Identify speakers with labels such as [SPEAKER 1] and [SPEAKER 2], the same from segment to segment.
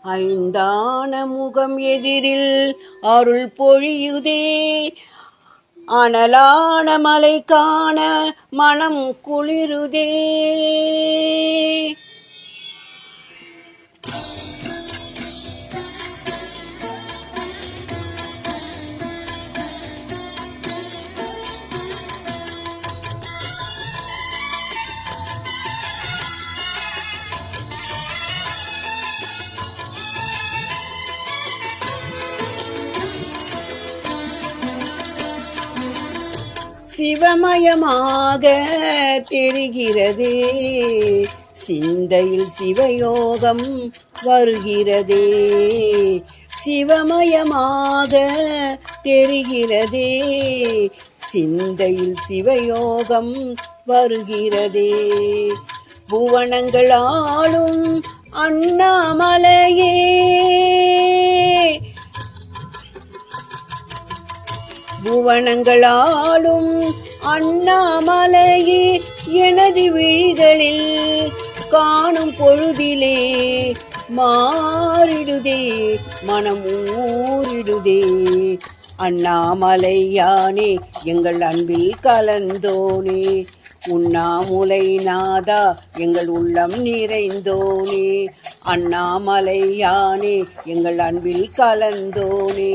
[SPEAKER 1] ஐந்தான முகம் எதிரில் அருள் பொழியுதே, அனலான மலை காண மனம் குளிருதே. சிவமயமாக தெரிகிறதே, சிந்தையில் சிவயோகம் வருகிறதே. சிவமயமாக தெரிகிறதே, சிந்தையில் சிவயோகம் வருகிறதே. புவனங்கள் ஆளும் அண்ணாமலையே, புவனங்களாலும் அண்ணாமலையே, எனது விழிகளில் காணும் பொழுதிலே மாறிடுதே, மனம் ஊறிடுதே. அண்ணாமலையானே எங்கள் அன்பில் கலந்தோனே, உண்ணாமுலை நாதா எங்கள் உள்ளம் நிறைந்தோனே. அண்ணாமலையானே எங்கள் அன்பில் கலந்தோனே,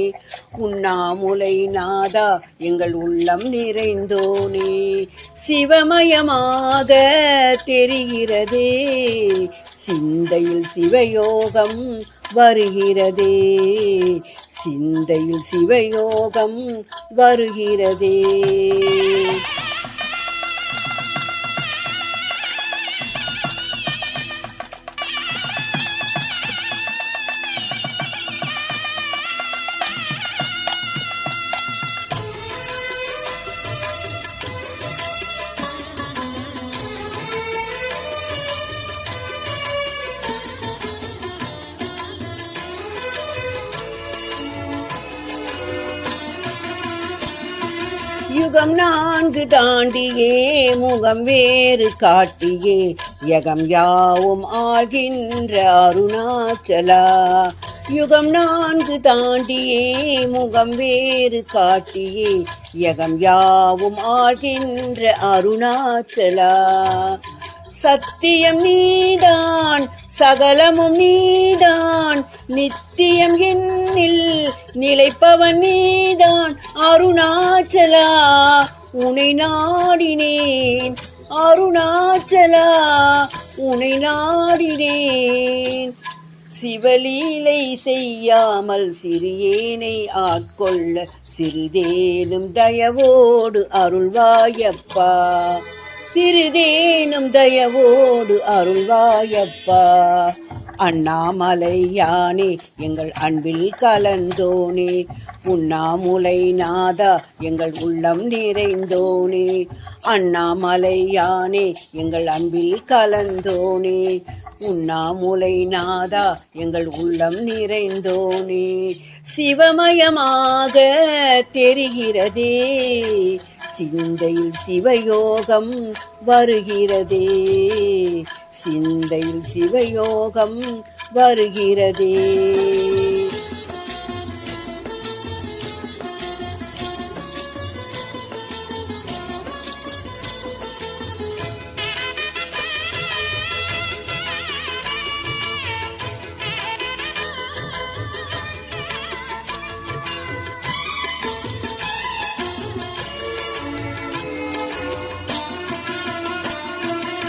[SPEAKER 1] உண்ணாமுலை நாதா எங்கள் உள்ளம் நிறைந்தோனே. சிவமயமாக தெரிகிறதே, சிந்தையில் சிவயோகம் வருகிறதே, சிந்தையில் சிவயோகம் வருகிறதே. யுகம் 4 தாண்டியே முகம் வேறு காட்டியே, யகம் யாவும் ஆகின்ற அருணாச்சலா. யுகம் 4 தாண்டியே முகம் வேறு காட்டியே, யகம் யாவும் ஆகின்ற அருணாச்சலா. சத்தியம் நீதான் சகலமும் நீதான், நித்தியம் என்னில் நிலைப்பவன் நீதான் அருணாச்சலா. உனை நாடினேன் அருணாச்சலா, உனை நாடினேன். சிவலீலை செய்யாமல் சிறியேனை ஆட்கொள்ள சிறிதேனும் தயவோடு அருள்வாயப்பா, சிறிதேனும் தயவோடு அருள்வாயப்பா. அண்ணாமலையானே எங்கள் அன்பில் கலந்தோனே, உண்ணாமுலை நாதா எங்கள் உள்ளம் நிறைந்தோனே. அண்ணாமலையானே எங்கள் அன்பில் கலந்தோனே, உண்ணாமுலை நாதா எங்கள் உள்ளம் நிறைந்தோனே. சிவமயமாக தெரிகிறதே, சிந்தையில் சிவயோகம் வருகிறதே, சிந்தையில் சிவயோகம் வருகிறதே.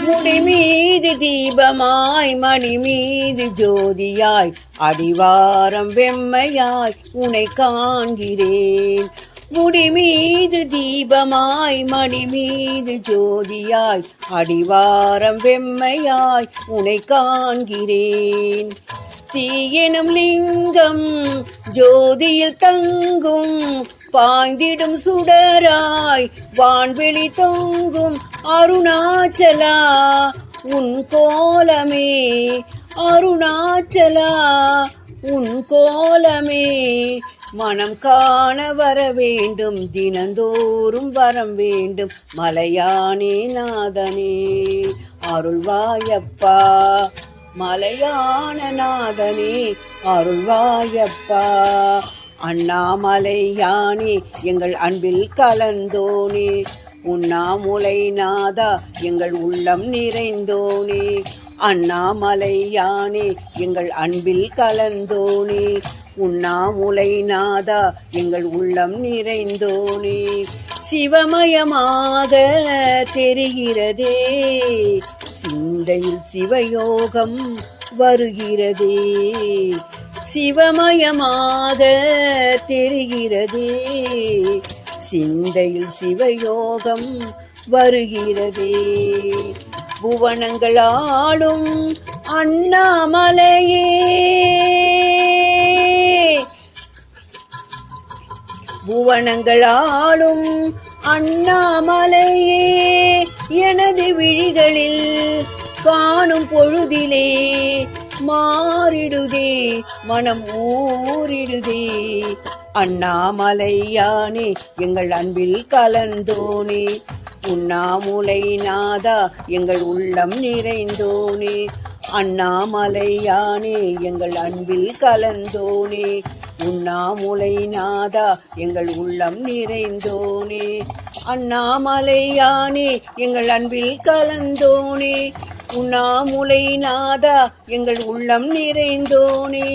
[SPEAKER 1] முடி மீது தீபமாய் மணி மீது ஜோதியாய், அடிவாரம் வெம்மையாய் உனை காண்கிறேன். முடி மீது தீபமாய் மணி மீது ஜோதியாய், அடிவாரம் வெம்மையாய் உனை காண்கிறேன். தீயெனும் லிங்கம் ஜோதியில் தங்கும், பாய்ந்திடும் சுடராய் வான்வெளி தொங்கும் அருணாச்சலா. உன் கோலமே அருணாச்சலா, உன் கோலமே மனம் காண வர வேண்டும், தினந்தோறும் வரம் வேண்டும் மலையானே நாதனே. அருள்வாயப்பா மலையான நாதனே அருள்வாயப்பா. அண்ணாமலை யானே எங்கள் அன்பில் கலந்தோனே, உண்ணாமுலை நாதா எங்கள் உள்ளம் நிறைந்தோனே. அண்ணாமலை யானே எங்கள் அன்பில் கலந்தோனே, உண்ணாமுலை நாதா எங்கள் உள்ளம் நிறைந்தோனே. சிவமயமாக தெரிகிறதே, சிந்தையில் சிவயோகம் வருகிறதே. சிவமயமாக தெரிகிறதே, சிந்தையில் சிவயோகம் வருகிறதே. புவனங்கள் ஆளும் அண்ணாமலையே, புவனங்கள் ஆளும் அண்ணாமலையே, எனது விழிகளில் காணும் பொழுதிலே மாறிடுதே மனம் ஊறிடுதே. அண்ணாமலையானே எங்கள் அன்பில் கலந்தோனே, உண்ணாமுலை நாதா எங்கள் உள்ளம் நிறைந்தோனே. அண்ணாமலையானே எங்கள் அன்பில் கலந்தோனே, உண்ணாமுலை நாதா எங்கள் உள்ளம் நிறைந்தோனே. அண்ணாமலையானே எங்கள் அன்பில் கலந்தோனே, உண்ணாமுலை நாதா எங்கள் உள்ளம் நிறைந்தோனே.